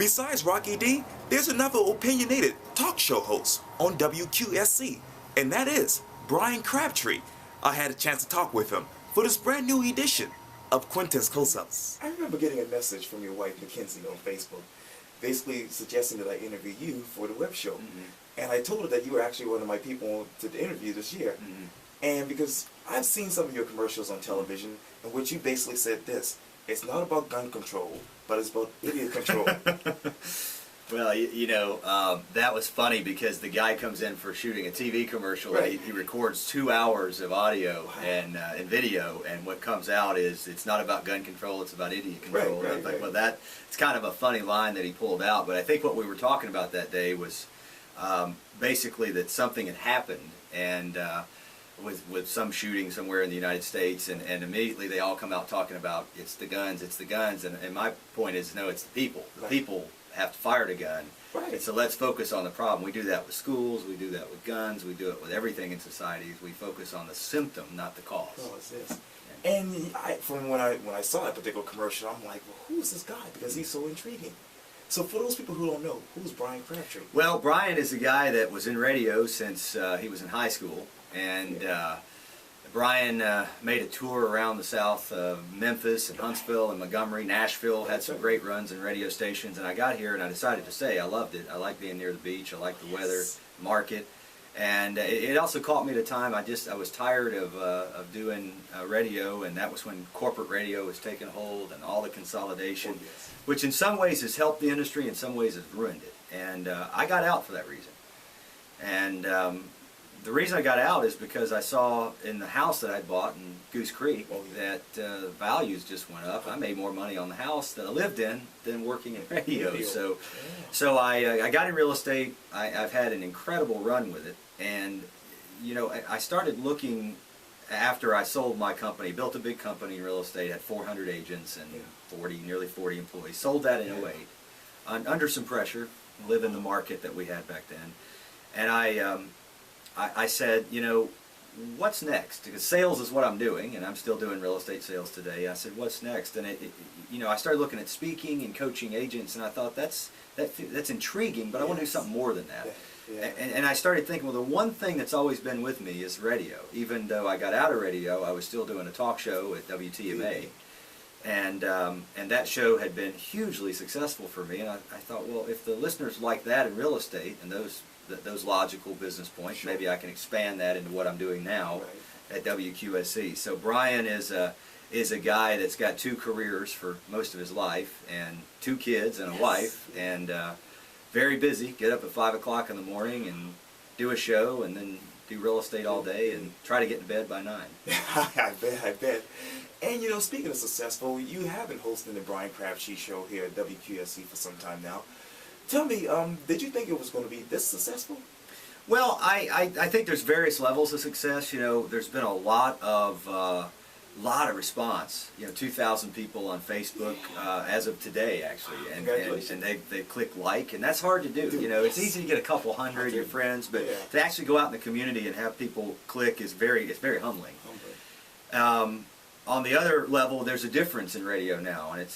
Besides Rocky D, there's another opinionated talk show host on WQSC, and that is Bryan Crabtree. I had a chance to talk with him for this brand new edition of Quintin's Close-Ups. I remember getting a message from your wife, Mackenzie, on Facebook, basically suggesting that I interview you for the web show. And I told her that you were actually one of my people to interview this year. And because I've seen some of your commercials on television in which you basically said this: it's not about gun control, but it's about idiot control. Well, that was funny because the guy comes in for shooting a TV commercial. Right. And he records 2 hours of audio and video, and what comes out is it's not about gun control, it's about idiot control. Right. Well, it's kind of a funny line that he pulled out, but I think what we were talking about that day was basically that something had happened, and with some shooting somewhere in the United States, and immediately they all come out talking about it's the guns, and my point is, no, it's the people. The people have fired a gun. And so let's focus on the problem. We do that with schools, we do that with guns, we do it with everything in societies. We focus on the symptom, not the cause. Oh, it's this. And from when I saw that particular commercial, I'm like, well, who is this guy? Because he's so intriguing. So for those people who don't know, who's Bryan Crabtree? Well, Bryan is a guy that was in radio since he was in high school, and Bryan made a tour around the South, Memphis and Huntsville and Montgomery, Nashville, had some great runs in radio stations, and I got here and I decided to stay. I loved it. I like being near the beach. I like the weather, market, and it also caught me at a time I was tired of doing radio, and that was when corporate radio was taking hold and all the consolidation, which in some ways has helped the industry, in some ways has ruined it, and I got out for that reason. And the reason I got out is because I saw in the house that I bought in Goose Creek that values just went up. I made more money on the house that I lived in than working in radio. So I got in real estate. I've had an incredible run with it, and I started looking after I sold my company, built a big company in real estate, had 400 agents and nearly 40 employees. Sold that in 08 under some pressure, live in the market that we had back then, and I said, what's next? Because sales is what I'm doing, and I'm still doing real estate sales today. I said, what's next? And I started looking at speaking and coaching agents, and I thought that's intriguing, but I want to do something more than that. And I started thinking, well, the one thing that's always been with me is radio. Even though I got out of radio, I was still doing a talk show at WTMA, and that show had been hugely successful for me. And I thought, well, if the listeners like that in real estate and those logical business points, maybe I can expand that into what I'm doing now at WQSC. So Bryan is a guy that's got 2 careers for most of his life, and 2 kids and a wife, and very busy. Get up at 5 o'clock in the morning and do a show, and then do real estate all day, and try to get to bed by 9. I bet. And speaking of successful, you have been hosting the Bryan Crabtree show here at WQSC for some time now. Tell me, did you think it was going to be this successful? Well, I think there's various levels of success. There's been a lot of response. 2,000 people on Facebook as of today, actually, and they click like, and that's hard to do. It's easy to get a couple hundred your friends, but to actually go out in the community and have people click is very humbling. On the other level, there's a difference in radio now, and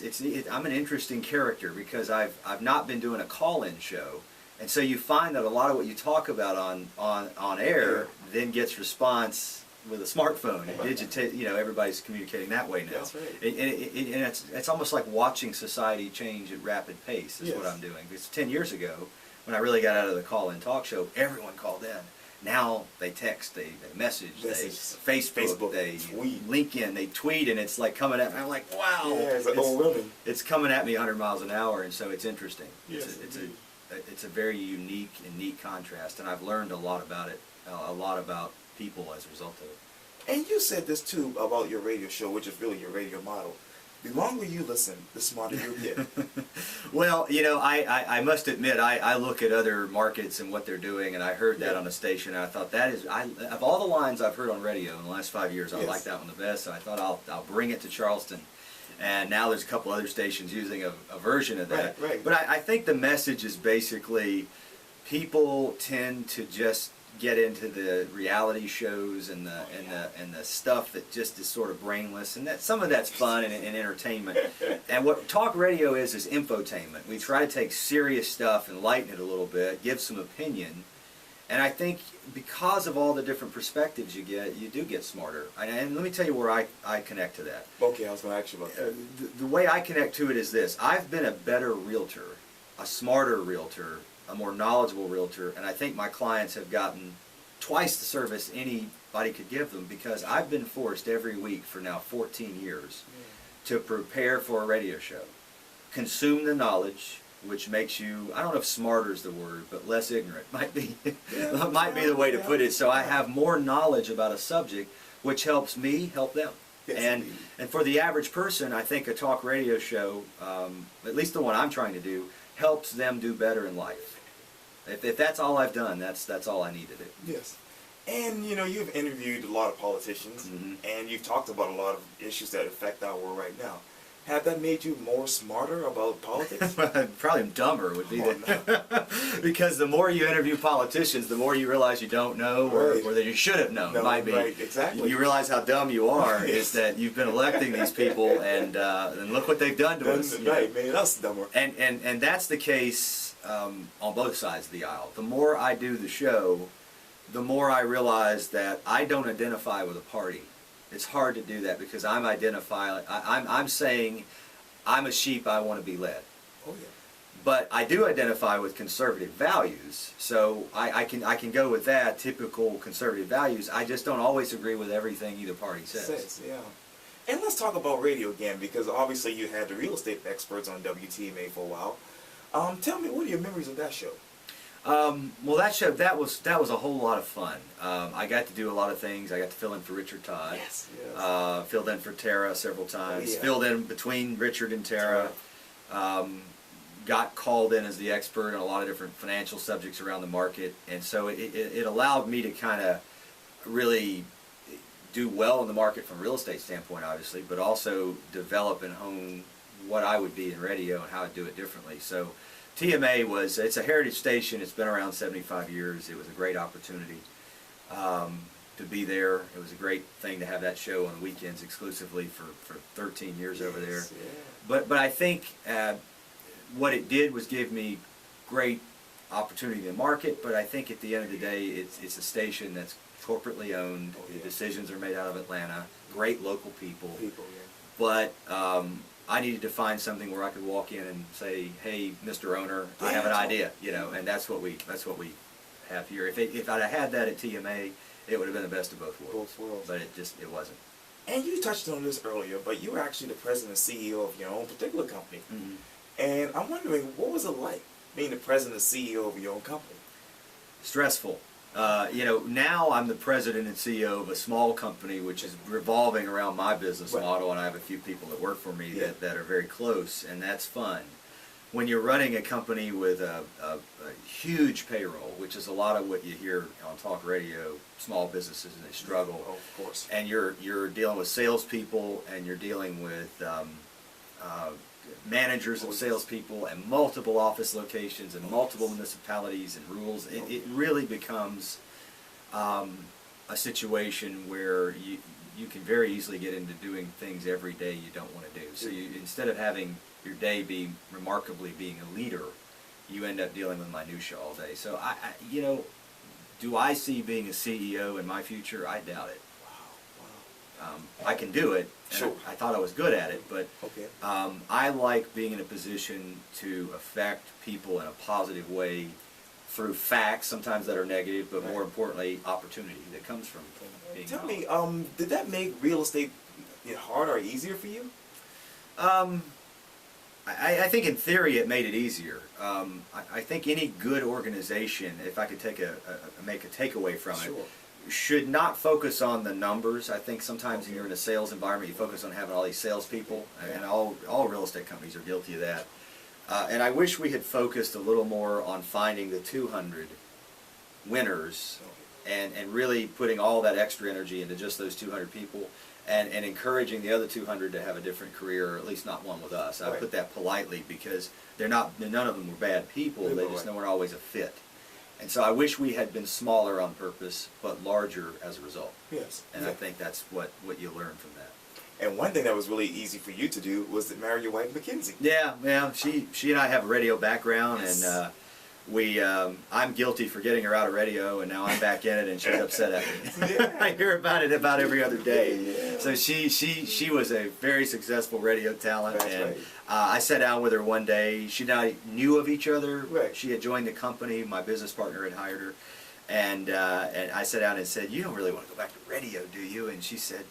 I'm an interesting character because I've not been doing a call-in show, and so you find that a lot of what you talk about on air then gets response with a smartphone and everybody's communicating that way now. That's right. And it's almost like watching society change at rapid pace is what I'm doing. Because 10 years ago, when I really got out of the call-in talk show, everyone called in. Now they text, they message, they Facebook, they tweet. LinkedIn, they tweet, and it's like coming at me. I'm like, wow, it's coming at me 100 miles an hour, and so it's interesting. It's a very unique and neat contrast, and I've learned a lot about it, a lot about people as a result of it. And you said this too about your radio show, which is really your radio model. The longer you listen, the smarter you get. Well, I must admit, I look at other markets and what they're doing, and I heard that on a station, and I thought of all the lines I've heard on radio in the last 5 years, I like that one the best, so I thought I'll bring it to Charleston. And now there's a couple other stations using a version of that. But I think the message is basically people tend to just get into the reality shows and the stuff that just is sort of brainless, and that some of that's fun and entertainment. And what talk radio is infotainment. We try to take serious stuff and lighten it a little bit, give some opinion, and I think because of all the different perspectives you do get smarter. And let me tell you where I connect to that. Okay, I was going to ask you about that. The way I connect to it is this: I've been a better realtor, a smarter realtor, a more knowledgeable realtor, and I think my clients have gotten twice the service anybody could give them because I've been forced every week for now 14 years to prepare for a radio show, consume the knowledge, which makes you, I don't know if smarter is the word, but less ignorant might be might be the way to put it. So I have more knowledge about a subject, which helps me help them. Yes, and for the average person, I think a talk radio show, at least the one I'm trying to do, helps them do better in life. If that's all I've done, that's all I need to do. Yes. And, you know, you've interviewed a lot of politicians, and you've talked about a lot of issues that affect our world right now. Have that made you more smarter about politics? Probably dumber would be because the more you interview politicians, the more you realize you don't know or that you should have known. No, might be. Right, exactly. You realize how dumb you are is that you've been electing these people and look what they've done to us. Right, made us dumber. And that's the case on both sides of the aisle. The more I do the show, the more I realize that I don't identify with a party. It's hard to do that because I'm saying I'm a sheep, I want to be led. Oh yeah. But I do identify with conservative values, so I can go with that, typical conservative values. I just don't always agree with everything either party says. Yeah. And let's talk about radio again, because obviously you had the real estate experts on WTMA for a while. Tell me, what are your memories of that show? Well, that show, that was a whole lot of fun. I got to do a lot of things. I got to fill in for Richard Todd. Yes, yes. Filled in for Tara several times. Yeah. Filled in between Richard and Tara. Got called in as the expert on a lot of different financial subjects around the market, and so it allowed me to kind of really do well in the market from a real estate standpoint, obviously, but also develop and hone what I would be in radio and how I'd do it differently. So TMA it's a heritage station. It's been around 75 years. It was a great opportunity to be there. It was a great thing to have that show on the weekends exclusively for 13 years over there. Yeah. But I think what it did was give me great opportunity to market, but I think at the end of the day, it's a station that's corporately owned. Oh, yeah. The decisions are made out of Atlanta. Great local people. Yeah. But I needed to find something where I could walk in and say, "Hey, Mr. Owner, I have an idea," you know, and that's what we have here. If I'd have had that at TMA, it would have been the best of both worlds. But it wasn't. And you touched on this earlier, but you were actually the president and CEO of your own particular company. And I'm wondering, what was it like being the president and CEO of your own company? Stressful. You know, now I'm the president and CEO of a small company which is revolving around my business model, and I have a few people that work for me that are very close, and that's fun. When you're running a company with a huge payroll, which is a lot of what you hear on talk radio, small businesses, and they struggle. Oh, of course. And you're dealing with salespeople, and you're dealing with managers of salespeople, and multiple office locations, and multiple municipalities and rules. It really becomes a situation where you can very easily get into doing things every day you don't want to do. So instead of having your day be remarkably being a leader, you end up dealing with minutia all day. So you know, do I see being a CEO in my future? I doubt it. I can do it. Sure. I thought I was good at it, but Okay. I like being in a position to affect people in a positive way through facts, sometimes that are negative, but more importantly, opportunity that comes from being Tell me, knowledgeable. did that make real estate harder or easier for you? I think in theory it made it easier. I think any good organization, if I could make a takeaway from it, should not focus on the numbers. I think sometimes when you're in a sales environment, you focus on having all these salespeople, and all real estate companies are guilty of that. And I wish we had focused a little more on finding the 200 winners and really putting all that extra energy into just those 200 people, and encouraging the other 200 to have a different career, or at least not one with us. I put that politely, because none of them were bad people. They just weren't always a fit. And so I wish we had been smaller on purpose, but larger as a result. Yes. And I think that's what you learn from that. And one thing that was really easy for you to do was to marry your wife, Mackenzie. Yeah, she and I have a radio background, Yes. and I'm guilty for getting her out of radio, and now I'm back in it, and she's upset at me. Yeah. I hear about it about every other day. Yeah. So she was a very successful radio talent, That's and right. I sat down with her one day. She and I knew of each other. Right. She had joined the company. My business partner had hired her, and I sat down and said, "You don't really want to go back to radio, do you?" And she said,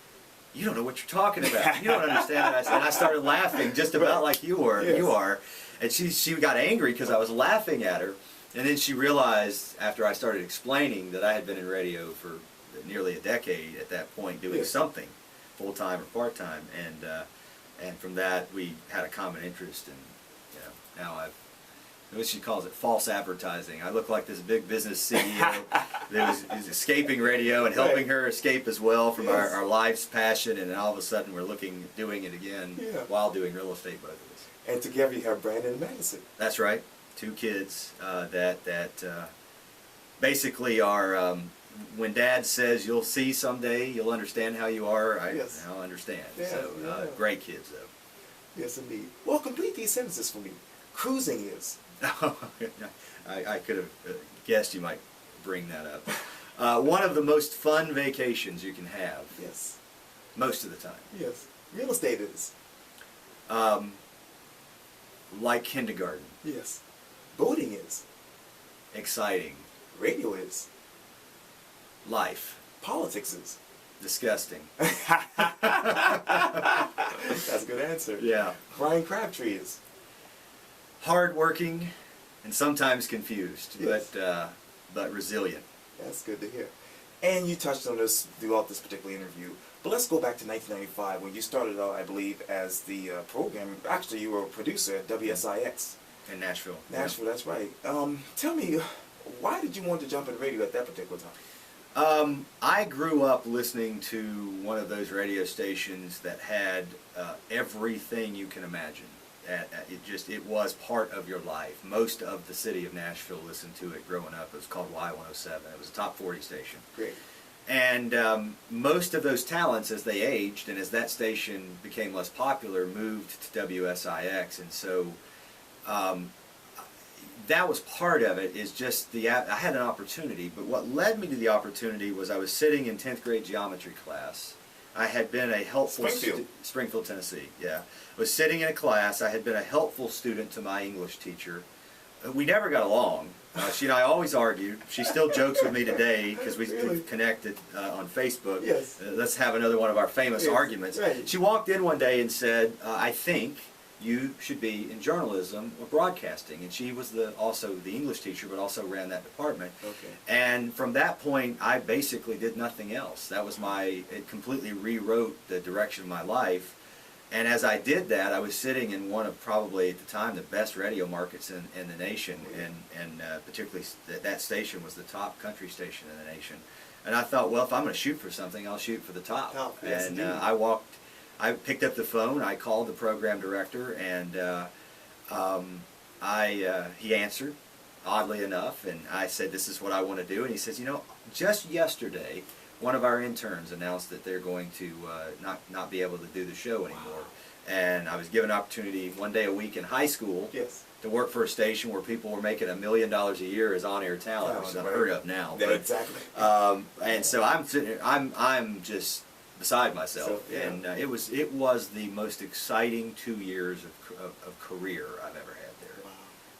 "You don't know what you're talking about. You don't understand it." And I started laughing just about like you were. Yes. You are. And she got angry because I was laughing at her. And then she realized, after I started explaining, that I had been in radio for nearly a decade at that point, doing Yes. something, full-time or part-time. And from that, we had a common interest. And now what she calls it, false advertising. I look like this big business CEO that is escaping radio and helping her escape as well from Yes. our life's passion. And then all of a sudden, we're doing it again while doing real estate, both of us. And together you have Brandon and Madison. That's right. 2 kids that basically are, when Dad says you'll see someday, you'll understand how you are, I'll understand. Yeah, So yeah. great kids, though. Yes, indeed. Well, complete these sentences for me. Cruising is. I could have guessed you might bring that up. One of the most fun vacations you can have. Yes. Most of the time. Yes. Real estate is. Like kindergarten. Yes. Boating is. Exciting. Radio is. Life. Politics is. Disgusting. That's a good answer. Yeah. Bryan Crabtree is. Hardworking and sometimes confused, Yes. but resilient. That's good to hear. And you touched on this throughout this particular interview. But let's go back to 1995 when you started out, I believe, as the program. Actually, you were a producer at WSIX. In Nashville. Nashville, that's right. Tell me, why did you want to jump into radio at that particular time? I grew up listening to one of those radio stations that had everything you can imagine. It was part of your life. Most of the city of Nashville listened to it growing up. It was called Y107. It was a top 40 station. Great. And most of those talents, as they aged and as that station became less popular, moved to WSIX. And so that was part of it, is just I had an opportunity. But what led me to the opportunity was I was sitting in 10th grade geometry class. I had been a helpful Springfield, Tennessee, yeah. I was sitting in a class. I had been a helpful student to my English teacher. We never got along. She and I always argued. She still jokes with me today because we've connected on Facebook. Yes. Let's have another one of our famous arguments. Right. She walked in one day and said, I think you should be in journalism or broadcasting. And she was also the English teacher, but also ran that department. Okay. And from that point, I basically did nothing else. That was it completely rewrote the direction of my life. And as I did that, I was sitting in one of probably at the time the best radio markets in the nation, and particularly that station was the top country station in the nation. And I thought, well, if I'm going to shoot for something, I'll shoot for the top. Yes, and indeed. I picked up the phone, I called the program director, and he answered, oddly enough, and I said, this is what I want to do. And he says, just yesterday, one of our interns announced that they're going to not be able to do the show anymore. And I was given an opportunity one day a week in high school to work for a station where people were making $1 million a year as on-air talent, which is unheard of now. Yeah, but, exactly. And so I'm just beside myself. So, yeah. And it was the most exciting 2 years of career I've ever had there. Wow.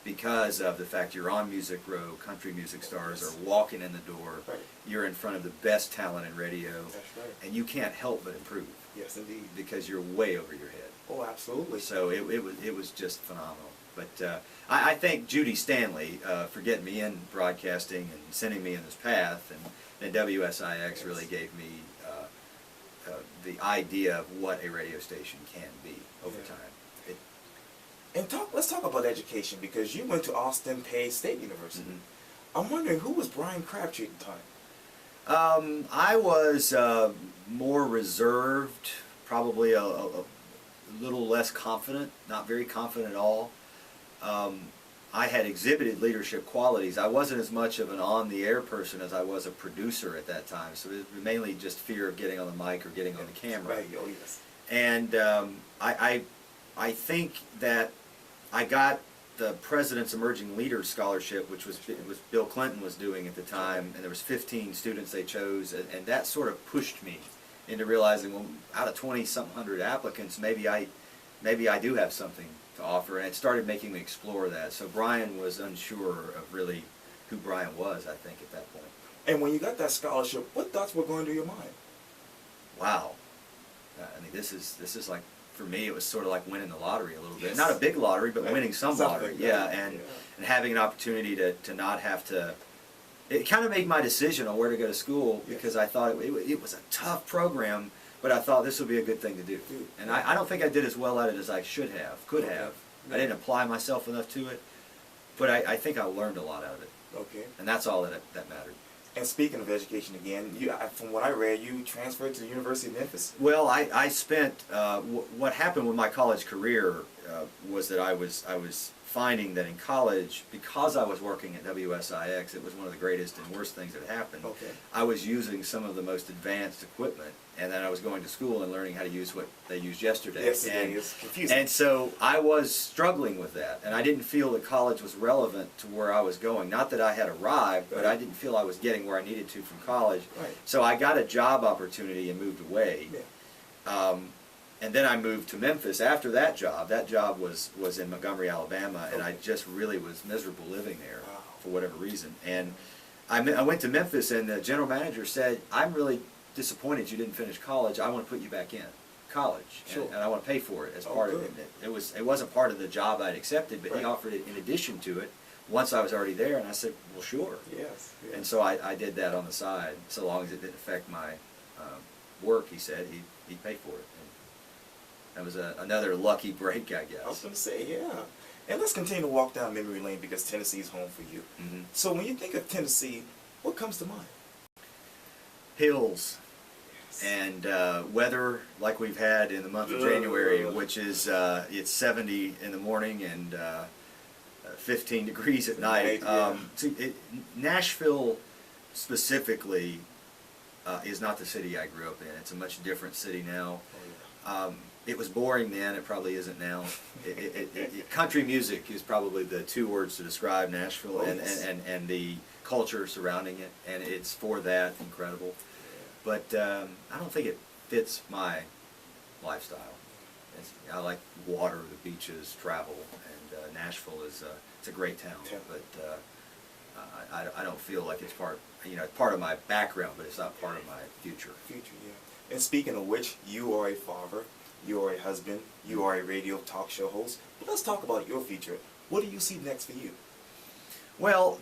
Because of the fact you're on Music Row, country music stars are walking in the door, Right. you're in front of the best talent in radio, That's right. and you can't help but improve Yes, indeed. because you're way over your head. Oh, absolutely. So it was just phenomenal. But I thank Judy Stanley for getting me in broadcasting and sending me in this path, and WSIX really gave me the idea of what a radio station can be over time. And let's talk about education, because you went to Austin Peay State University. Mm-hmm. I'm wondering, who was Bryan Crabtree at the time? I was more reserved, probably a little less confident, not very confident at all. I had exhibited leadership qualities. I wasn't as much of an on-the-air person as I was a producer at that time. So it was mainly just fear of getting on the mic or getting on the camera. Right. Oh, yes. And I think that I got the President's Emerging Leaders Scholarship, which was Bill Clinton was doing at the time, and there was 15 students they chose, and that sort of pushed me into realizing, well, out of 20-something applicants, maybe I do have something to offer, and it started making me explore that. So Bryan was unsure of really who Bryan was, I think, at that point. And when you got that scholarship, what thoughts were going through your mind? Wow. I mean, this is like, for me, it was sort of like winning the lottery a little bit. Yes. Not a big lottery, but Right. winning some Something, lottery. right. Yeah, and having an opportunity to not have to. It kind of made my decision on where to go to school, because I thought it was a tough program, but I thought this would be a good thing to do. And I don't think I did as well at it as I could have. I didn't apply myself enough to it, but I think I learned a lot out of it. Okay. And that's all that mattered. And speaking of education again, from what I read, you transferred to the University of Memphis. Well, I spent, what happened with my college career was that I was finding that in college, because I was working at WSIX, it was one of the greatest and worst things that happened. Okay. I was using some of the most advanced equipment, and then I was going to school and learning how to use what they used yesterday. Yesterday is confusing. And so I was struggling with that, and I didn't feel that college was relevant to where I was going. Not that I had arrived, but Right. I didn't feel I was getting where I needed to from college. Right. So I got a job opportunity and moved away. Yeah. And then I moved to Memphis after that job. That job was in Montgomery, Alabama, and I just really was miserable living there Wow. for whatever reason. And I went to Memphis, and the general manager said, "I'm really disappointed you didn't finish college. I want to put you back in college, Sure. and I want to pay for it as Oh, part of good. it." It wasn't part of the job I'd accepted, but Right. he offered it in addition to it once I was already there, and I said, "Well, sure." Yes. Yeah. And so I did that on the side, so long as it didn't affect my work. He said he'd pay for it. That was another lucky break, I guess. I was going to say, yeah. And let's continue to walk down memory lane, because Tennessee is home for you. Mhm. So when you think of Tennessee, what comes to mind? Hills Yes. and weather like we've had in the month of January, which is it's 70 in the morning and 15 degrees at night. Yeah. Nashville specifically is not the city I grew up in. It's a much different city now. Oh, It was boring then, it probably isn't now. Country music is probably the two words to describe Nashville, Oh, and, yes. and the culture surrounding it, and it's for that incredible. But I don't think it fits my lifestyle. I like water, the beaches, travel, and Nashville is it's a great town. Yeah. But I don't feel like it's part of my background, but it's not part of my future. Future, yeah. And speaking of which, you are a father, you are a husband, you are a radio talk show host. But let's talk about your future. What do you see next for you? Well,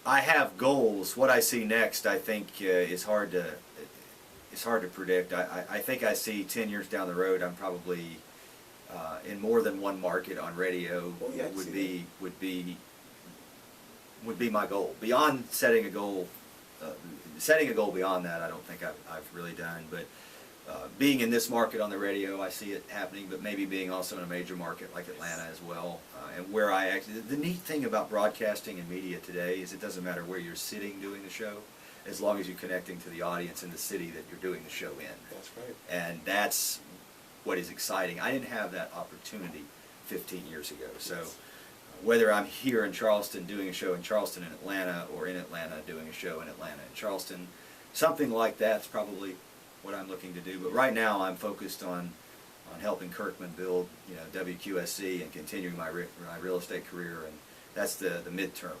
I have goals. What I see next, I think, is hard to predict. I think I see 10 years down the road, I'm probably in more than one market on radio. Oh, yeah, I see would be my goal. Beyond setting a goal beyond that, I don't think I've really done. But being in this market on the radio, I see it happening. But maybe being also in a major market like Atlanta as well, and where I actually. The neat thing about broadcasting and media today is it doesn't matter where you're sitting doing the show, as long as you're connecting to the audience in the city that you're doing the show in. That's right. And that's what is exciting. I didn't have that opportunity 15 years ago. So whether I'm here in Charleston doing a show in Charleston and Atlanta, or in Atlanta doing a show in Atlanta and Charleston, something like that's probably what I'm looking to do. But right now I'm focused on helping Kirkman build WQSC and continuing my real estate career, and that's the midterm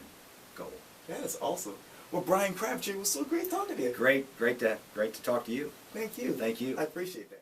goal. That is awesome. Well, Bryan Crabtree, it was so great talking to you. Great to talk to you. Thank you. Thank you. I appreciate that.